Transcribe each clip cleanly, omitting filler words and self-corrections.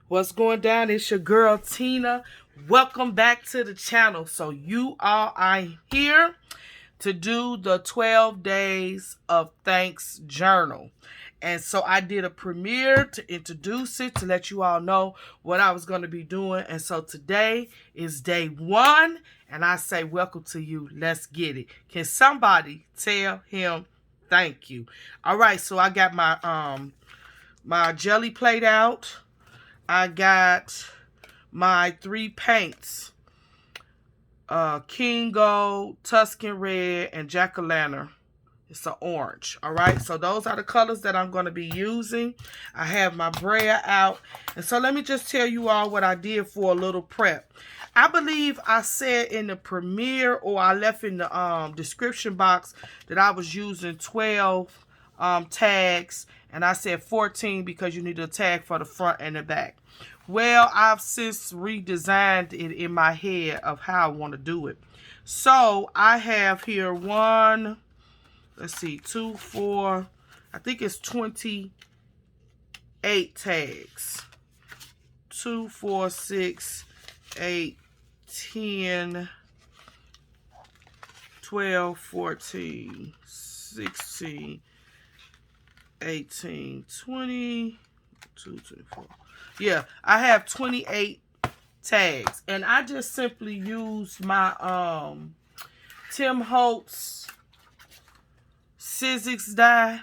What's going down? It's your girl Tina. Welcome back to the channel. So you all are here to do the 12 days of thanks journal. And so I did a premiere to introduce it, to let you all know what I was going to be doing. And so today is day one, and I say welcome to you. Let's get it. Can somebody tell him thank you? All right, so I got my jelly plate out. I got my 3 paints, King Gold, Tuscan Red, and Jack-o'-lantern. It's an orange. All right, so those are the colors that I'm going to be using. I have my brayer out. And so let me just tell you all what I did for a little prep. I believe I said in the premiere, or I left in the description box, that I was using 12 tags, and I said 14 because you need a tag for the front and the back. Well, I've since redesigned it in my head of how I want to do it. So I have here one, let's see, 2, 4, I think it's 28 tags. 2, 4, 6, 8, 10, 12, 14, 16, 18, 20, 24. Yeah, I have 28 tags. And I just simply used my Tim Holtz Sizzix die.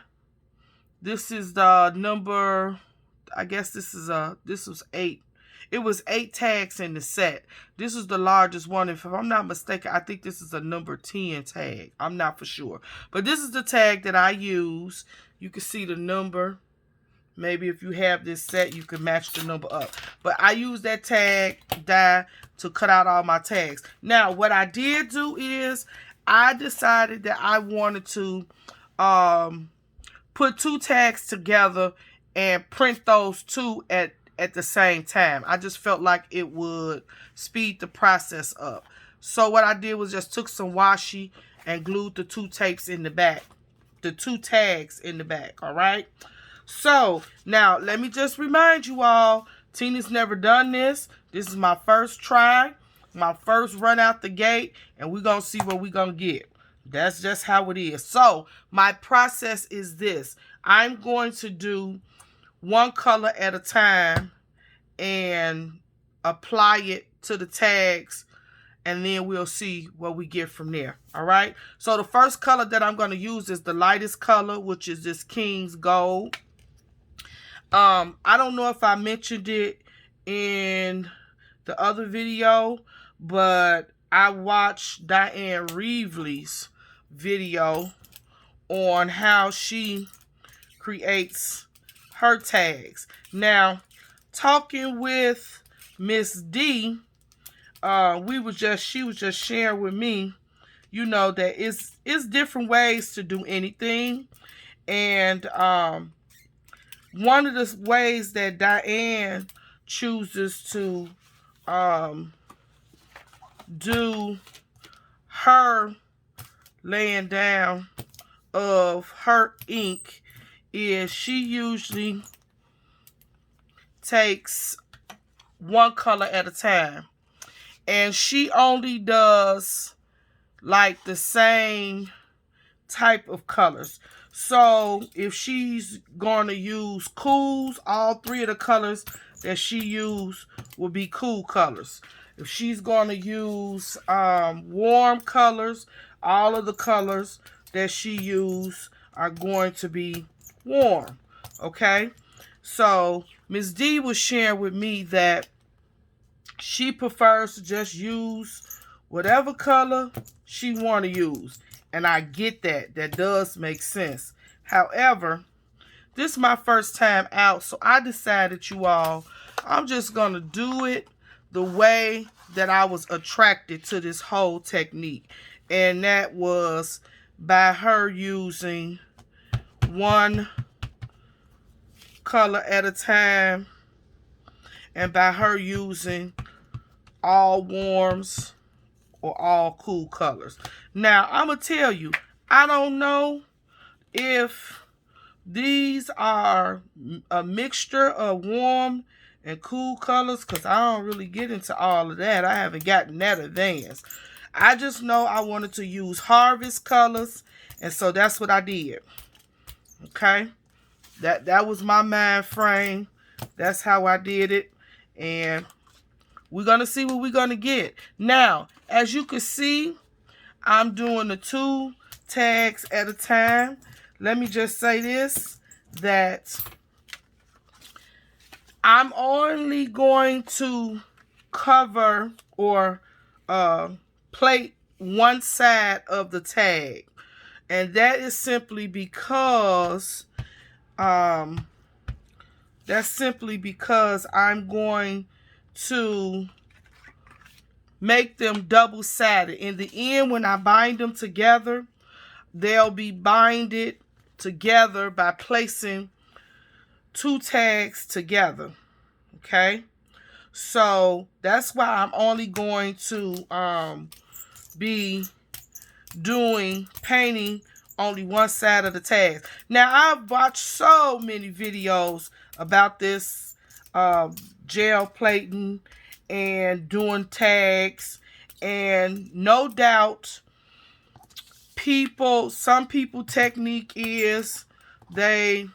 This is the number, I guess this was 8. It was 8 tags in the set. This is the largest one. If I'm not mistaken, I think this is a number 10 tag. I'm not for sure. But this is the tag that I use. You can see the number. Maybe if you have this set, you can match the number up. But I use that tag die to cut out all my tags. Now, what I did do is I decided that I wanted to put 2 tags together and print those 2 at the same time. I just felt like it would speed the process up. So what I did was just took some washi and glued the 2 tapes in the back. The 2 tags in the back, all right? So, now, let me just remind you all, Tina's never done this. This is my first try, my first run out the gate, and we're going to see what we're going to get. That's just how it is. So, my process is this. I'm going to do one color at a time and apply it to the tags, and then we'll see what we get from there. All right? So, the first color that I'm going to use is the lightest color, which is this King's Gold. I don't know if I mentioned it in the other video, but I watched Diane Reevely's video on how she creates her tags. Now, talking with Miss D, she was just sharing with me, you know, that it's different ways to do anything. And one of the ways that Diane chooses to do her laying down of her ink is she usually takes one color at a time. And she only does like the same type of colors. So if she's going to use cools, all 3 of the colors that she used will be cool colors. If she's going to use warm colors, all of the colors that she used are going to be warm. Okay? So Miss D was sharing with me that she prefers to just use whatever color she want to use. And I get that. That does make sense. However, this is my first time out, so I decided, you all, I'm just going to do it the way that I was attracted to this whole technique. And that was by her using one color at a time, and by her using all warms or all cool colors. Now, I'm going to tell you, I don't know if these are a mixture of warm and cool colors, because I don't really get into all of that. I haven't gotten that advanced. I just know I wanted to use harvest colors, and so that's what I did. Okay? That was my mind frame. That's how I did it. And we're going to see what we're going to get. Now, as you can see, I'm doing the 2 tags at a time. Let me just say this, that I'm only going to cover or plate one side of the tag. And that is simply because I'm going to make them double-sided. In the end, when I bind them together, they'll be binded together by placing 2 tags together. Okay? So that's why I'm only going to be painting only one side of the tags. Now, I've watched so many videos about this gel plating and doing tags, and no doubt some people technique is they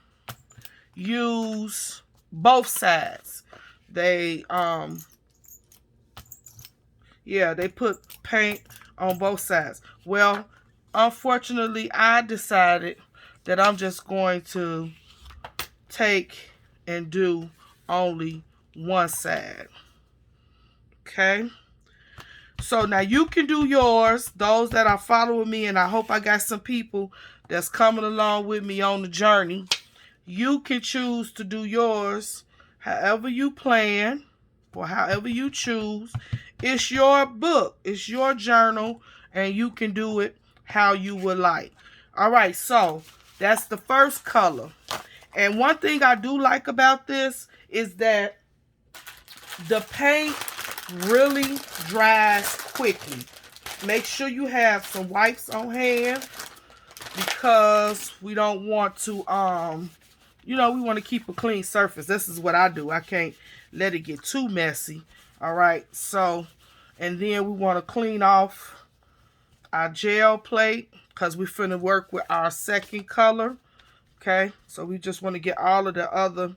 use both sides. They they put paint on both sides. Well, unfortunately, I decided that I'm just going to take and do only one side. Okay? So now you can do yours, those that are following me, and I hope I got some people that's coming along with me on the journey. You can choose to do yours however you plan or however you choose. It's your book, it's your journal, and you can do it how you would like. All right, so that's the first color. And one thing I do like about this is that the paint really dries quickly. Make sure you have some wipes on hand, because we don't want to, we want to keep a clean surface. This is what I do. I can't let it get too messy. All right, so, and then we want to clean off our gel plate, because we're finna work with our second color. Okay, so we just want to get all of the other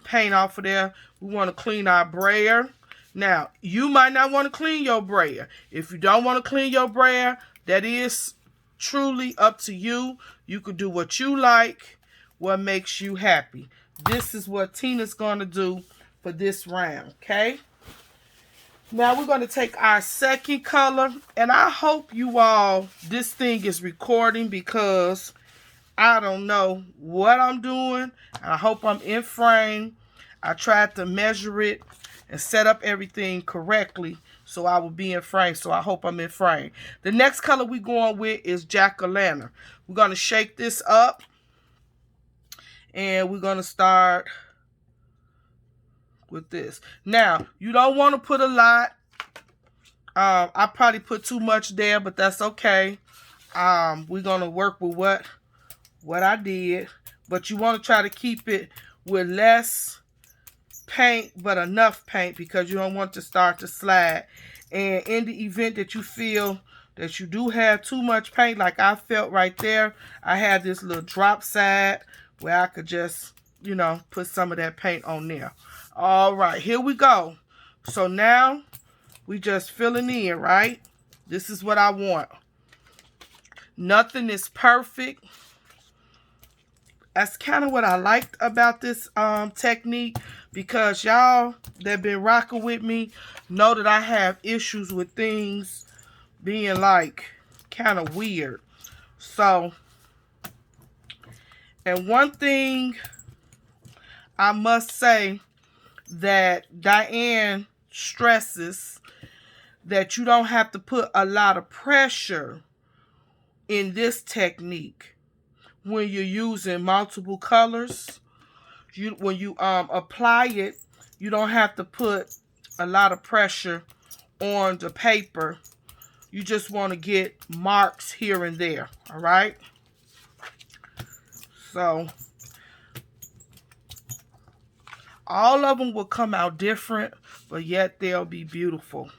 paint off of there. We want to clean our brayer. Now, you might not want to clean your brayer. If you don't want to clean your brayer, that is truly up to you. You could do what you like, what makes you happy. This is what Tina's going to do for this round, okay? Now we're going to take our second color, and I hope you all, this thing is recording, because I don't know what I'm doing. I hope I'm in frame. I tried to measure it and set up everything correctly so I will be in frame. So I hope I'm in frame. The next color we're going with is jack-o'-lantern. We're going to shake this up, and we're going to start with this. Now, you don't want to put a lot. I probably put too much there, but that's okay. We're going to work with what I did, but you want to try to keep it with less paint but enough paint, because you don't want to start to slide. And in the event that you feel that you do have too much paint, like I felt right there, I had this little drop side where I could just, put some of that paint on there. All right, here we go. So now we just filling in, right? This is what I want. Nothing is perfect. That's kind of what I liked about this technique, because y'all that been rocking with me know that I have issues with things being like kind of weird. So, and one thing I must say that Diane stresses, that you don't have to put a lot of pressure in this technique. When you're using multiple colors, when you apply it, you don't have to put a lot of pressure on the paper. You just want to get marks here and there, all right? So, All of them will come out different, but yet they'll be beautiful.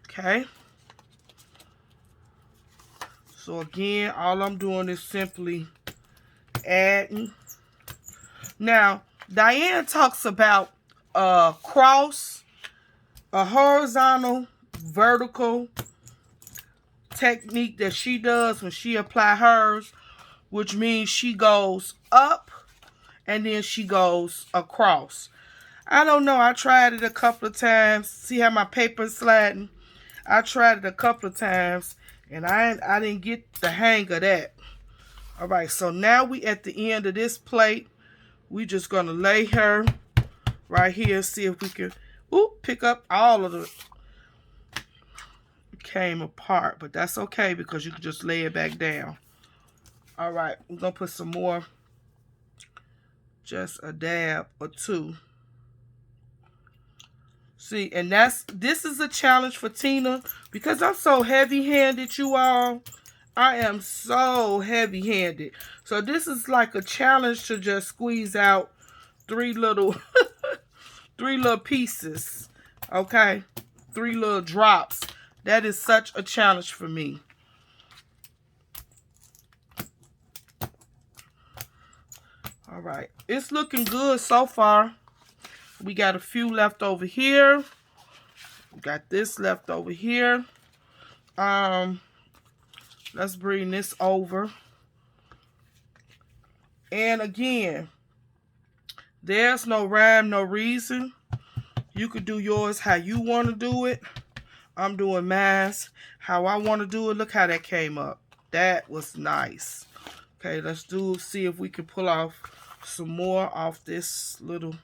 Okay. So again, all I'm doing is simply adding. Now, Diane talks about a cross, a horizontal, vertical technique that she does when she apply hers, which means she goes up and then she goes across. I don't know. I tried it a couple of times. See how my paper is sliding? I tried it a couple of times and I didn't get the hang of that. All right, so now we at the end of this plate. We just gonna lay her right here, see if we can pick up all of the came apart, but that's okay because you can just lay it back down. All right, we're gonna put some more, just a dab or two. See, and this is a challenge for Tina because I'm so heavy-handed, you all. I am so heavy-handed. So this is like a challenge to just squeeze out three little pieces. Okay? 3 little drops. That is such a challenge for me. All right. It's looking good so far. We got a few left over here. We got this left over here. Let's bring this over. And again, there's no rhyme, no reason. You could do yours how you want to do it. I'm doing mine how I want to do it. Look how that came up. That was nice. Okay, let's see if we can pull off some more off this little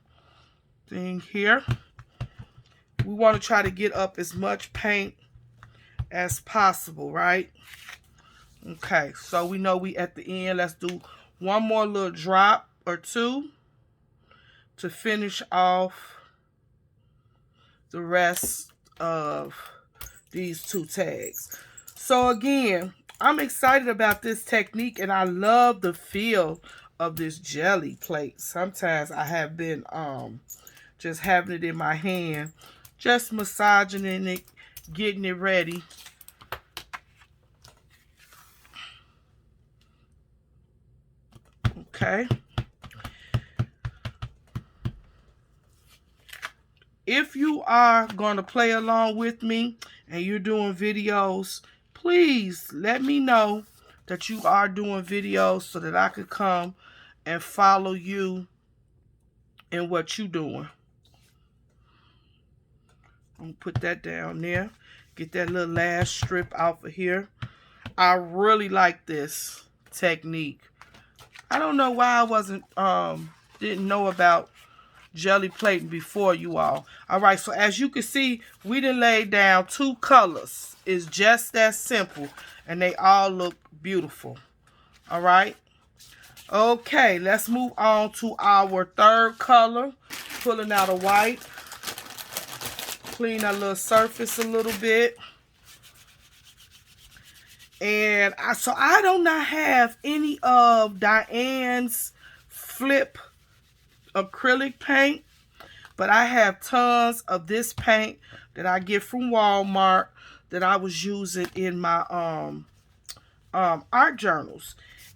thing here. We want to try to get up as much paint as possible, right? Okay, so we know we at the end. Let's do one more little drop or two to finish off the rest of these 2 tags. So again, I'm excited about this technique and I love the feel of this jelly plate. Sometimes I have been just having it in my hand, just massaging it, getting it ready. Okay. If you are going to play along with me and you're doing videos, please let me know that you are doing videos so that I could come and follow you in what you're doing. I'm going to put that down there. Get that little last strip off of here. I really like this technique. I don't know why I didn't know about jelly plating before, you all. All right, so as you can see, we done laid down 2 colors. It's just that simple, and they all look beautiful. All right. Okay, let's move on to our 3rd color. Pulling out a white. Clean our little surface a little bit. And I do not have any of Diane's flip acrylic paint, but I have tons of this paint that I get from Walmart that I was using in my art journals.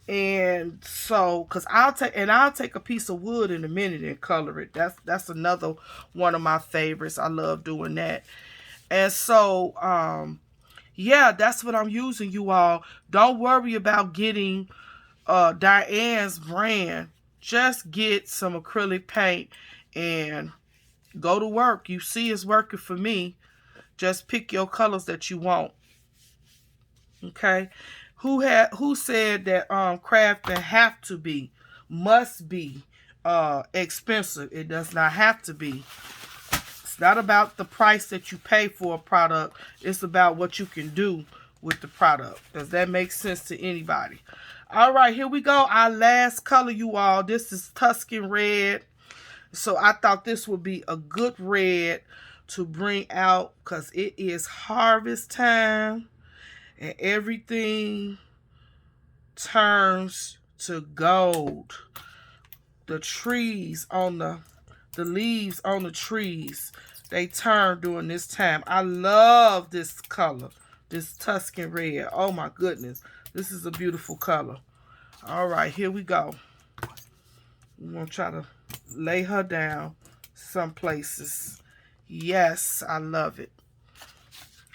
And so, because I'll take a piece of wood in a minute and color it. That's another one of my favorites. I love doing that. And so yeah, that's what I'm using, you all. Don't worry about getting Diane's brand. Just get some acrylic paint and go to work. You see it's working for me. Just pick your colors that you want. Okay? Who said that crafting must be expensive? It does not have to be. It's not about the price that you pay for a product. It's about what you can do with the product. Does that make sense to anybody? All right, here we go. Our last color, you all. This is Tuscan Red. So I thought this would be a good red to bring out because it is harvest time and everything turns to gold. The trees on the leaves on the trees, they turn during this time. I love this color, this Tuscan red. Oh my goodness, this is a beautiful color. All right, here we go. We're gonna try to lay her down some places. Yes, I love it.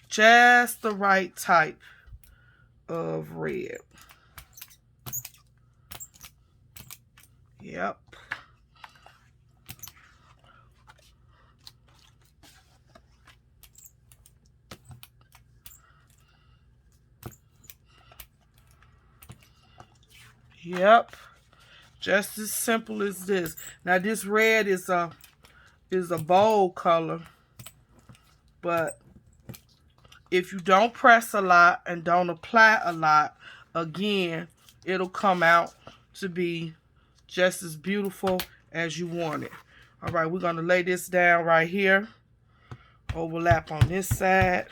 Just the right type of red. Yep. Yep. Just as simple as this. Now this red is a bold color, but if you don't press a lot and don't apply a lot, again, it'll come out to be just as beautiful as you want it. All right, we're going to lay this down right here. Overlap on this side.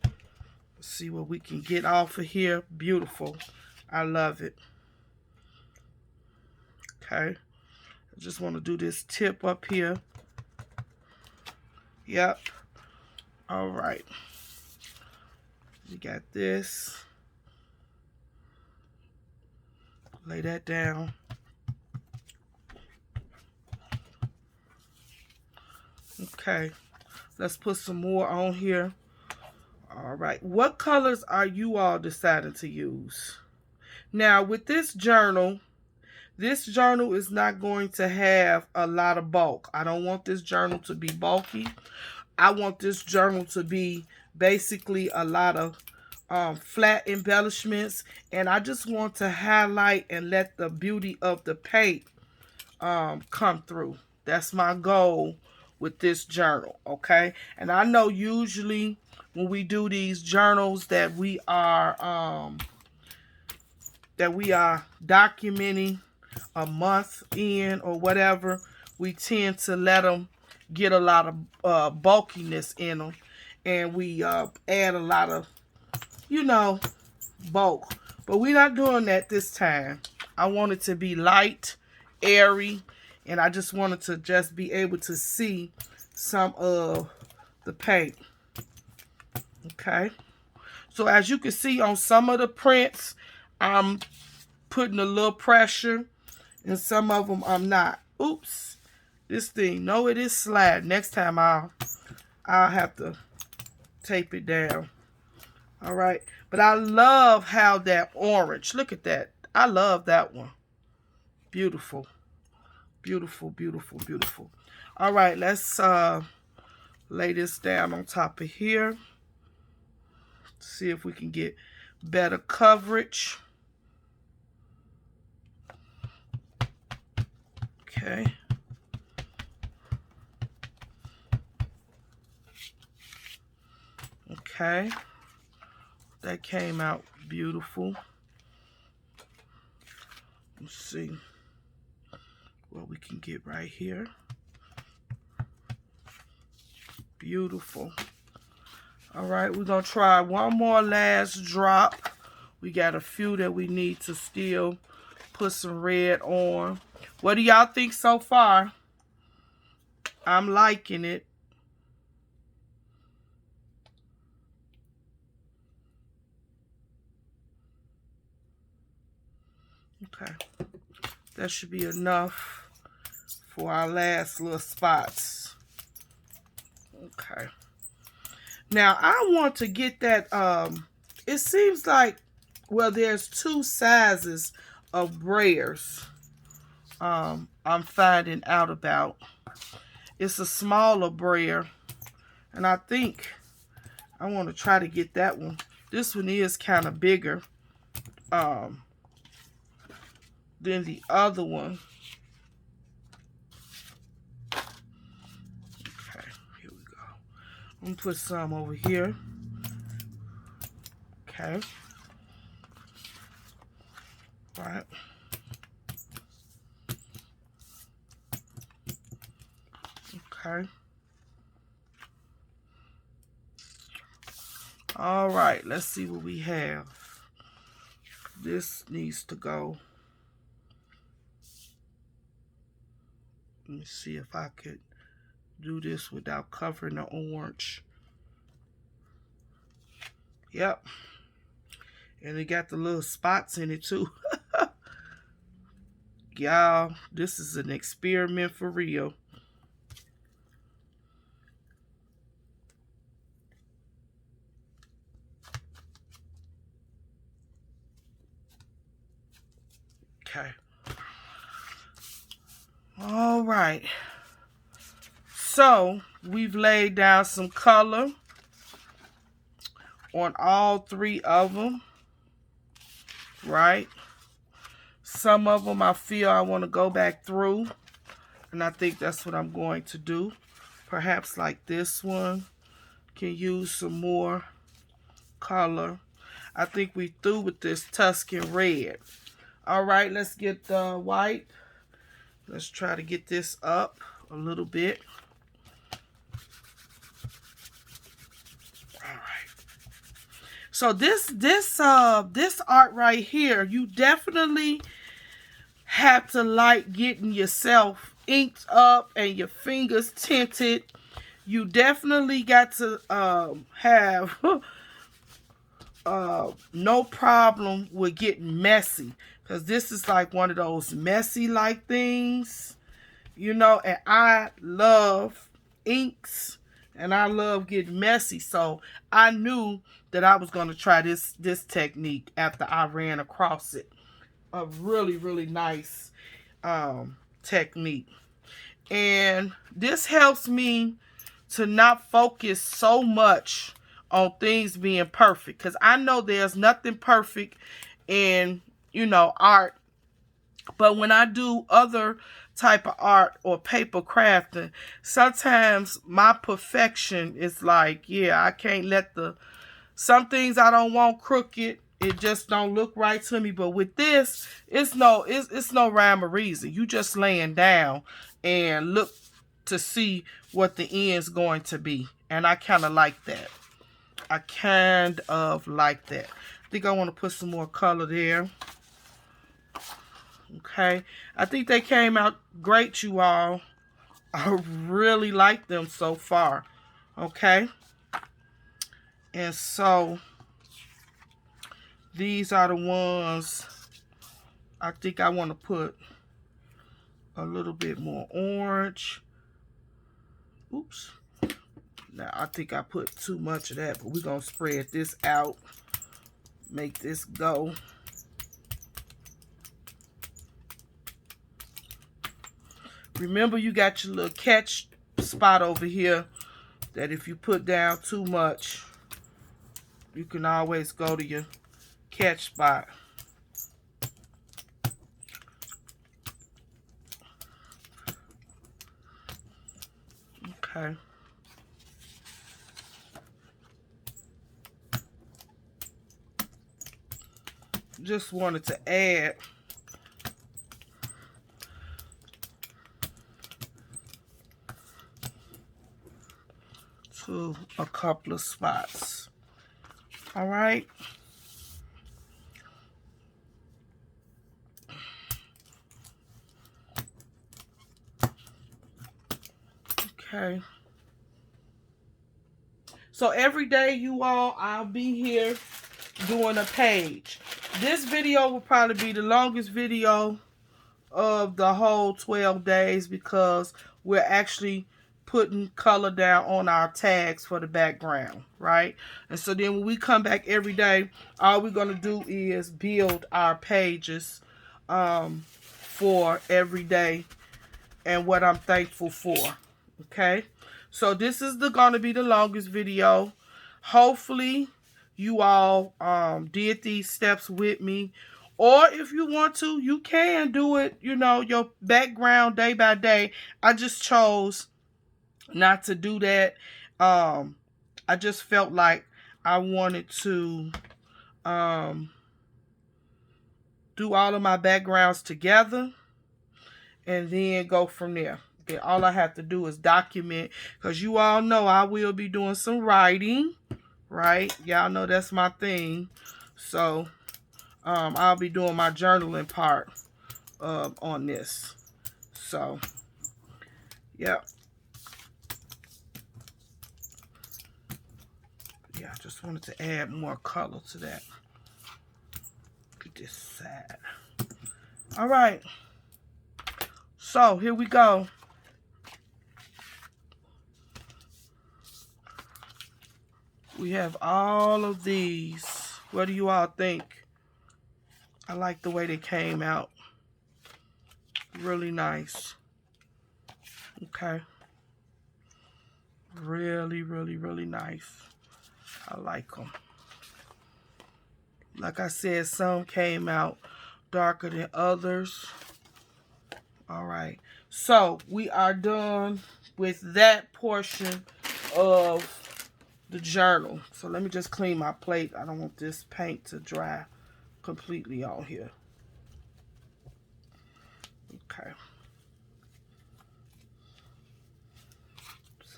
Let's see what we can get off of here. Beautiful. I love it. Okay. I just want to do this tip up here. Yep. All right. We got this. Lay that down. Okay. Let's put some more on here. All right. What colors are you all deciding to use? Now, with this journal is not going to have a lot of bulk. I don't want this journal to be bulky. I want this journal to be basically a lot of flat embellishments. And I just want to highlight and let the beauty of the paint come through. That's my goal with this journal, okay? And I know usually when we do these journals that we are documenting a month in or whatever, we tend to let them get a lot of bulkiness in them, and we add a lot of, you know, bulk. But we're not doing that this time. I want it to be light, airy, and I just wanted to just be able to see some of the paint. Okay. So as you can see on some of the prints, I'm putting a little pressure, and some of them I'm not. Oops. This thing, no, it is slide. Next time I'll have to tape it down. All right. But I love how that orange, look at that. I love that one. Beautiful. Beautiful, beautiful, beautiful. All right, let's lay this down on top of here. See if we can get better coverage. Okay. Okay. That came out beautiful. Let's see what we can get right here. Beautiful. All right, we're going to try one more last drop. We got a few that we need to still put some red on. What do y'all think so far? I'm liking it. Okay. That should be enough for our last little spots. Okay. Now, I want to get that, it seems like, well, there's two sizes of brayers I'm finding out about. It's a smaller brayer, and I think I want to try to get that one. This one is kind of bigger than the other one. Okay, here we go. I'm going to put some over here. Okay. All right. Okay. All right, let's see what we have. This needs to go Let me see if I could do this without covering the orange. Yep. And it got the little spots in it too. Y'all, this is an experiment for real. Okay. All right. So, we've laid down some color on all three of them, right? Some of them I feel I want to go back through, and I think that's what I'm going to do. Perhaps like this one can use some more color. I think we through with this Tuscan red. All right, let's get the white. Let's try to get this up a little bit. All right. So this art right here, you definitely have to like getting yourself inked up and your fingers tinted. You definitely got to have no problem with getting messy, because this is like one of those messy like things, you know, and I love inks and I love getting messy. So I knew that I was going to try this technique after I ran across it. A really, really nice technique. And this helps me to not focus so much on things being perfect, because I know there's nothing perfect in, you know, art. But when I do other type of art or paper crafting, sometimes my perfection is like, yeah, I can't let some things I don't want crooked. It just don't look right to me. But with this, it's no rhyme or reason. You just laying down and look to see what the end's going to be. And I kind of like that. I kind of like that. I think I want to put some more color there. Okay. I think they came out great, you all. I really like them so far. Okay. And so these are the ones I think I want to put a little bit more orange. Oops. Now, I think I put too much of that, but we're going to spread this out. Make this go. Remember, you got your little catch spot over here that if you put down too much, you can always go to your catch spot. Okay. Just wanted to add to a couple of spots. All right. Okay. So every day, you all, I'll be here doing a page. This video will probably be the longest video of the whole 12 days, because we're actually putting color down on our tags for the background, right? And so then when we come back every day, all we're going to do is build our pages for every day and what I'm thankful for. Okay, so this is going to be the longest video. Hopefully you all did these steps with me, or if you want to, you can do it, you know, your background day by day. I just chose not to do that. I just felt like I wanted to do all of my backgrounds together and then go from there. Okay, all I have to do is document, because you all know I will be doing some writing, right? Y'all know that's my thing. So I'll be doing my journaling part on this. So Yep. Yeah, I just wanted to add more color to that. Get this side. All right. So here we go. We have all of these. What do you all think? I like the way they came out. Really nice. Okay. Really, really, really nice. I like them. Like I said, some came out darker than others. All right. So we are done with that portion of the journal. So let me just clean my plate. I don't want this paint to dry completely on here. Okay.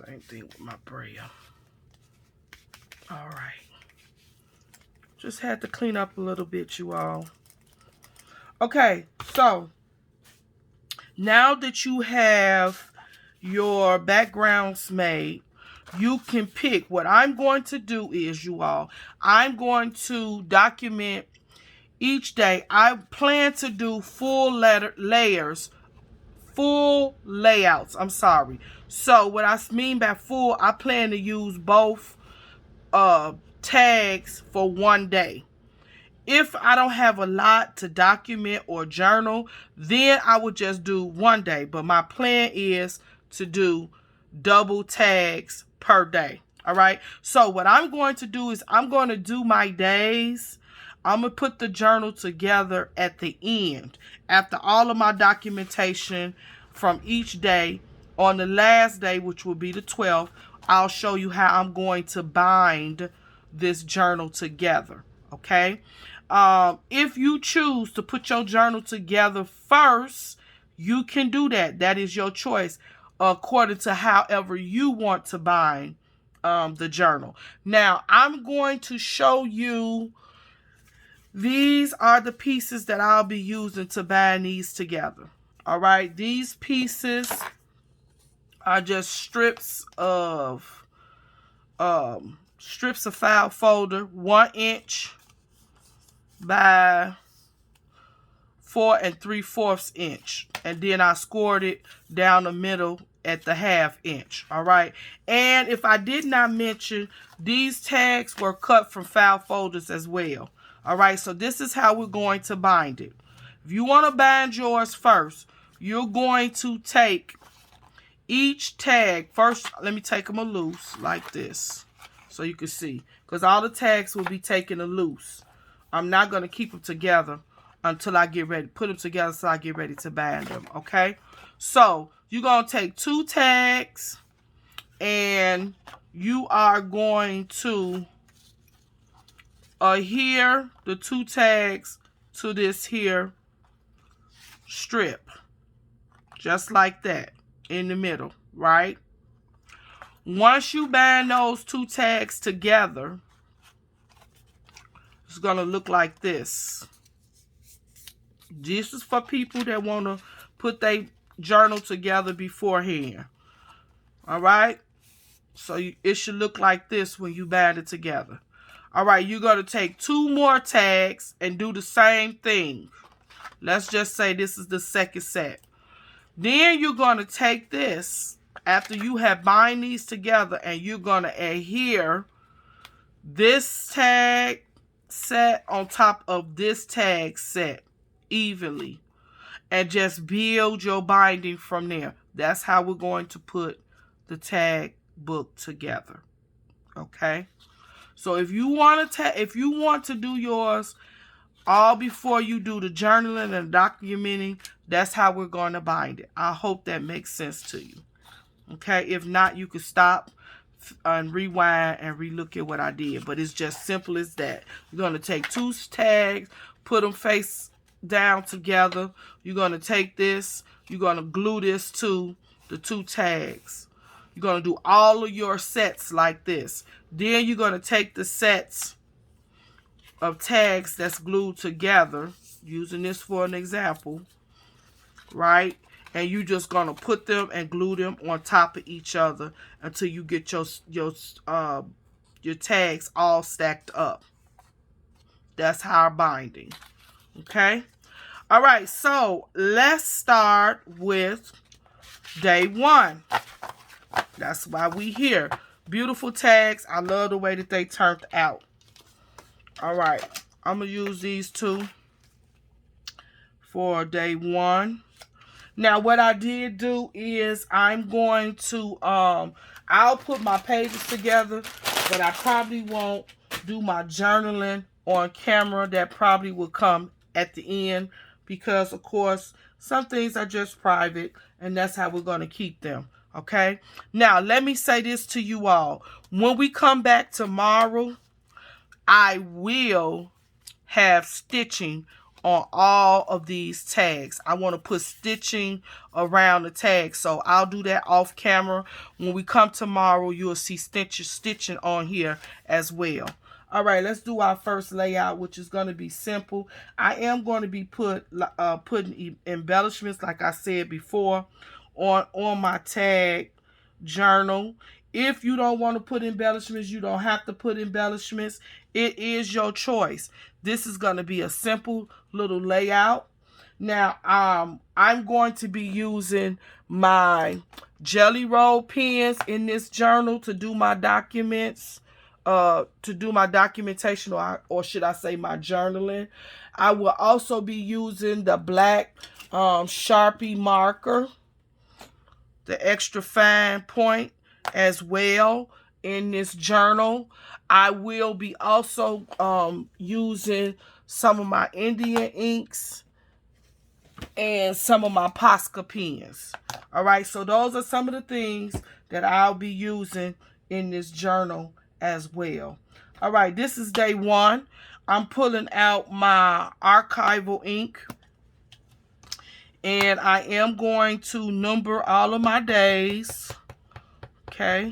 Same thing with my braille. All right. Just had to clean up a little bit, you all. Okay, so now that you have your backgrounds made, you can pick. What I'm going to do is, you all, I'm going to document each day. I plan to do full layers, full layouts. I'm sorry. So what I mean by full, I plan to use both tags for one day. If I don't have a lot to document or journal, then I would just do one day. But my plan is to do double tags per day. All right. So what I'm going to do is I'm going to do my days. I'm going to put the journal together at the end. After all of my documentation from each day, on the last day, which will be the 12th, I'll show you how I'm going to bind this journal together. Okay. If you choose to put your journal together first, you can do that. That is your choice, according to however you want to bind the journal. Now, I'm going to show you, these are the pieces that I'll be using to bind these together. All right, these pieces are just strips of file folder, 1 inch by 4 3/4 inch, and then I scored it down the middle at the 1/2 inch. All right, and if I did not mention, these tags were cut from file folders as well. All right, so this is how we're going to bind it. If you want to bind yours first, you're going to take each tag first. Let me take them loose like this so you can see, because all the tags will be taken loose. I'm not going to keep them together until I get ready. Put them together so I get ready to bind them, okay? So, you're going to take 2 tags, and you are going to adhere the 2 tags to this here strip. Just like that, in the middle, right? Once you bind those 2 tags together, it's going to look like this. This is for people that want to put their journal together beforehand. All right? So it should look like this when you bind it together. All right, you're going to take 2 more tags and do the same thing. Let's just say this is the second set. Then you're going to take this after you have bind these together, and you're going to adhere this tag set on top of this tag set evenly, and just build your binding from there. That's how we're going to put the tag book together. Okay, so if you want to do yours all before you do the journaling and documenting, that's how we're going to bind it. I hope that makes sense to you. Okay, if not, you can stop and rewind and relook at what I did. But it's just simple as that. You're going to take 2 tags, put them face down together. You're going to take this, you're going to glue this to the 2 tags. You're going to do all of your sets like this. Then you're going to take the sets of tags that's glued together, using this for an example, right? and you just gonna put them and glue them on top of each other until you get your tags all stacked up. That's our binding. Okay. All right. So let's start with day 1. That's why we here. Beautiful tags. I love the way that they turned out. All right. I'm gonna use these 2 for day 1. Now what I did do is I'm going to I'll put my pages together, but I probably won't do my journaling on camera. That probably will come at the end, because of course some things are just private, and that's how we're going to keep them. Okay, now let me say this to you all. When we come back tomorrow, I will have stitching on all of these tags. I want to put stitching around the tags, so I'll do that off camera. When we come tomorrow, you'll see stitching on here as well. All right, let's do our first layout, which is going to be simple. I am going to be putting embellishments, like I said before, on my tag journal. If you don't want to put embellishments, you don't have to put embellishments. It is your choice. This is going to be a simple little layout. Now, I'm going to be using my Jelly Roll pens in this journal to do my documents, to do my documentation, or should I say my journaling. I will also be using the black Sharpie marker, the extra fine point as well in this journal. I will be also using some of my Indian inks and some of my Posca pens. All right, so those are some of the things that I'll be using in this journal as well. All right, this is day 1. I'm pulling out my archival ink, and I am going to number all of my days. Okay.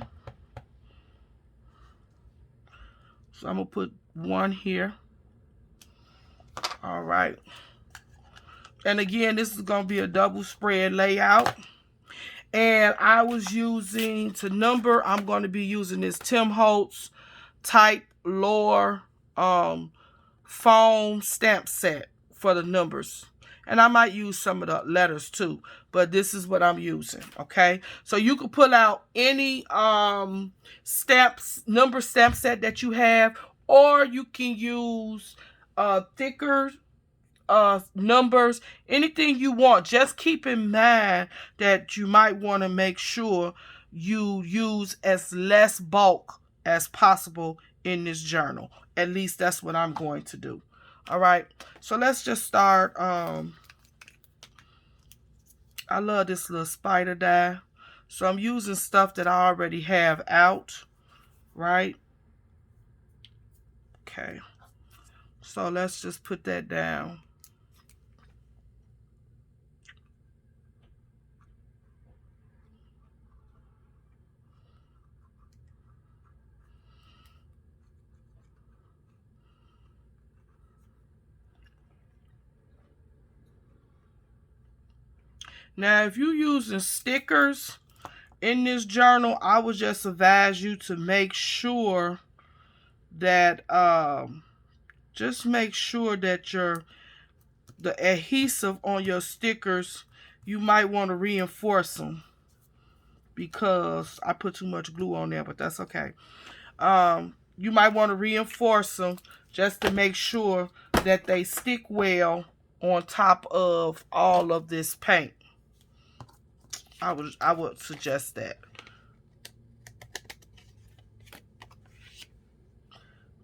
So I'm going to put 1 here. All right. And again, this is going to be a double spread layout. And I was using, to number, I'm going to be using this Tim Holtz Type Lore foam stamp set for the numbers. And I might use some of the letters too, but this is what I'm using. Okay, so you can pull out any number stamp set that you have, or you can use thicker numbers, anything you want. Just keep in mind that you might want to make sure you use as less bulk as possible in this journal. At least that's what I'm going to do. All right, so let's just start. I love this little spider die, so I'm using stuff that I already have out, right? Okay, so let's just put that down. Now, if you're using stickers in this journal, I would just advise you to make sure that just make sure that the adhesive on your stickers, you might want to reinforce them, because I put too much glue on there, but that's okay. You might want to reinforce them just to make sure that they stick well on top of all of this paint. I would suggest that.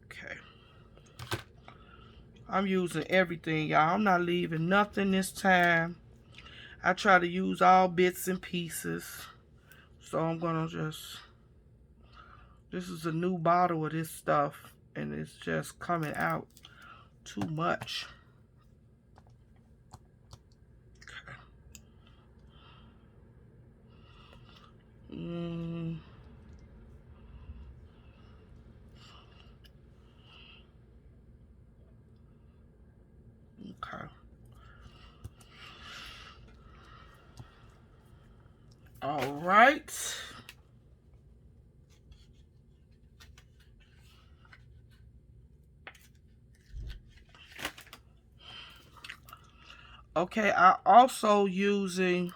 Okay. I'm using everything, y'all. I'm not leaving nothing this time. I try to use all bits and pieces. So I'm gonna this is a new bottle of this stuff, and it's just coming out too much. Okay. Okay. All right. Okay, I also using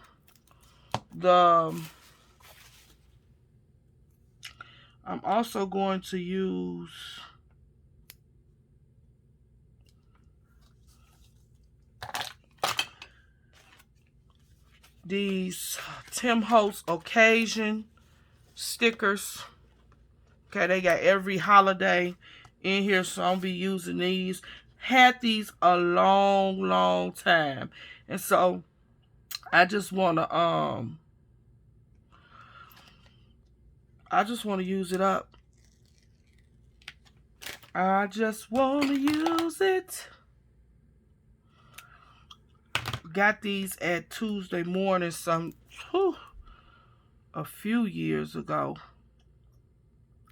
the I'm also going to use these Tim Holtz occasion stickers. Okay, they got every holiday in here, so I'll be using these. Had these a long time, and so I just wanna use it up. I just wanna use it. Got these at Tuesday morning a few years ago.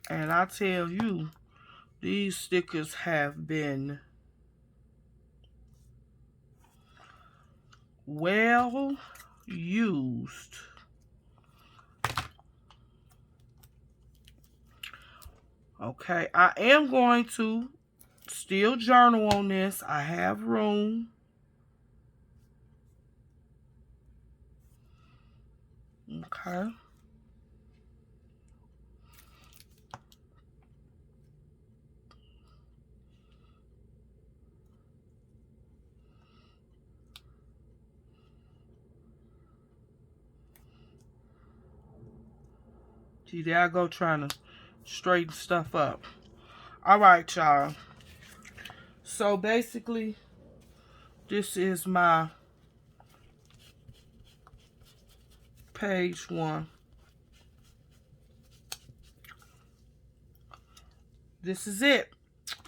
And I tell you, these stickers have been well used. Okay, I am going to still journal on this. I have room. Okay. See, there I go trying to straighten stuff up. All right, y'all. So basically, this is my page 1. This is it.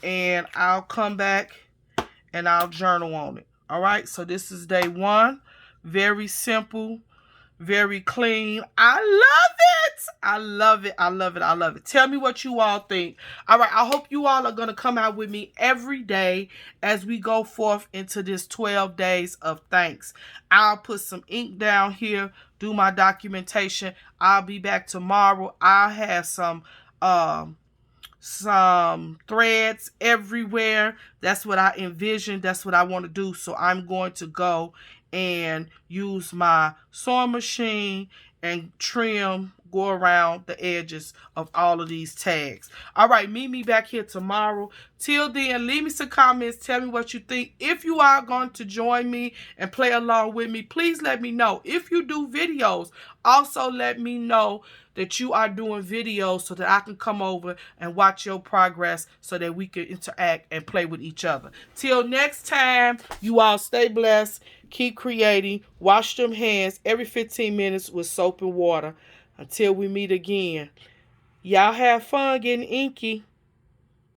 And I'll come back and I'll journal on it. All right, so this is day 1. Very simple, very clean. I love it. I love it. I love it. I love it. Tell me what you all think. All right, I hope you all are going to come out with me every day as we go forth into this 12 days of thanks. I'll put some ink down here, do my documentation. I'll be back tomorrow. I'll have some threads everywhere. That's what I envision. That's what I want to do. So I'm going to go and use my sewing machine and go around the edges of all of these tags. All right, meet me back here tomorrow. Till then, leave me some comments. Tell me what you think. If you are going to join me and play along with me, please let me know. If you do videos, also let me know that you are doing videos so that I can come over and watch your progress so that we can interact and play with each other. Till next time, you all stay blessed. Keep creating. Wash them hands every 15 minutes with soap and water. Until we meet again. Y'all have fun getting inky.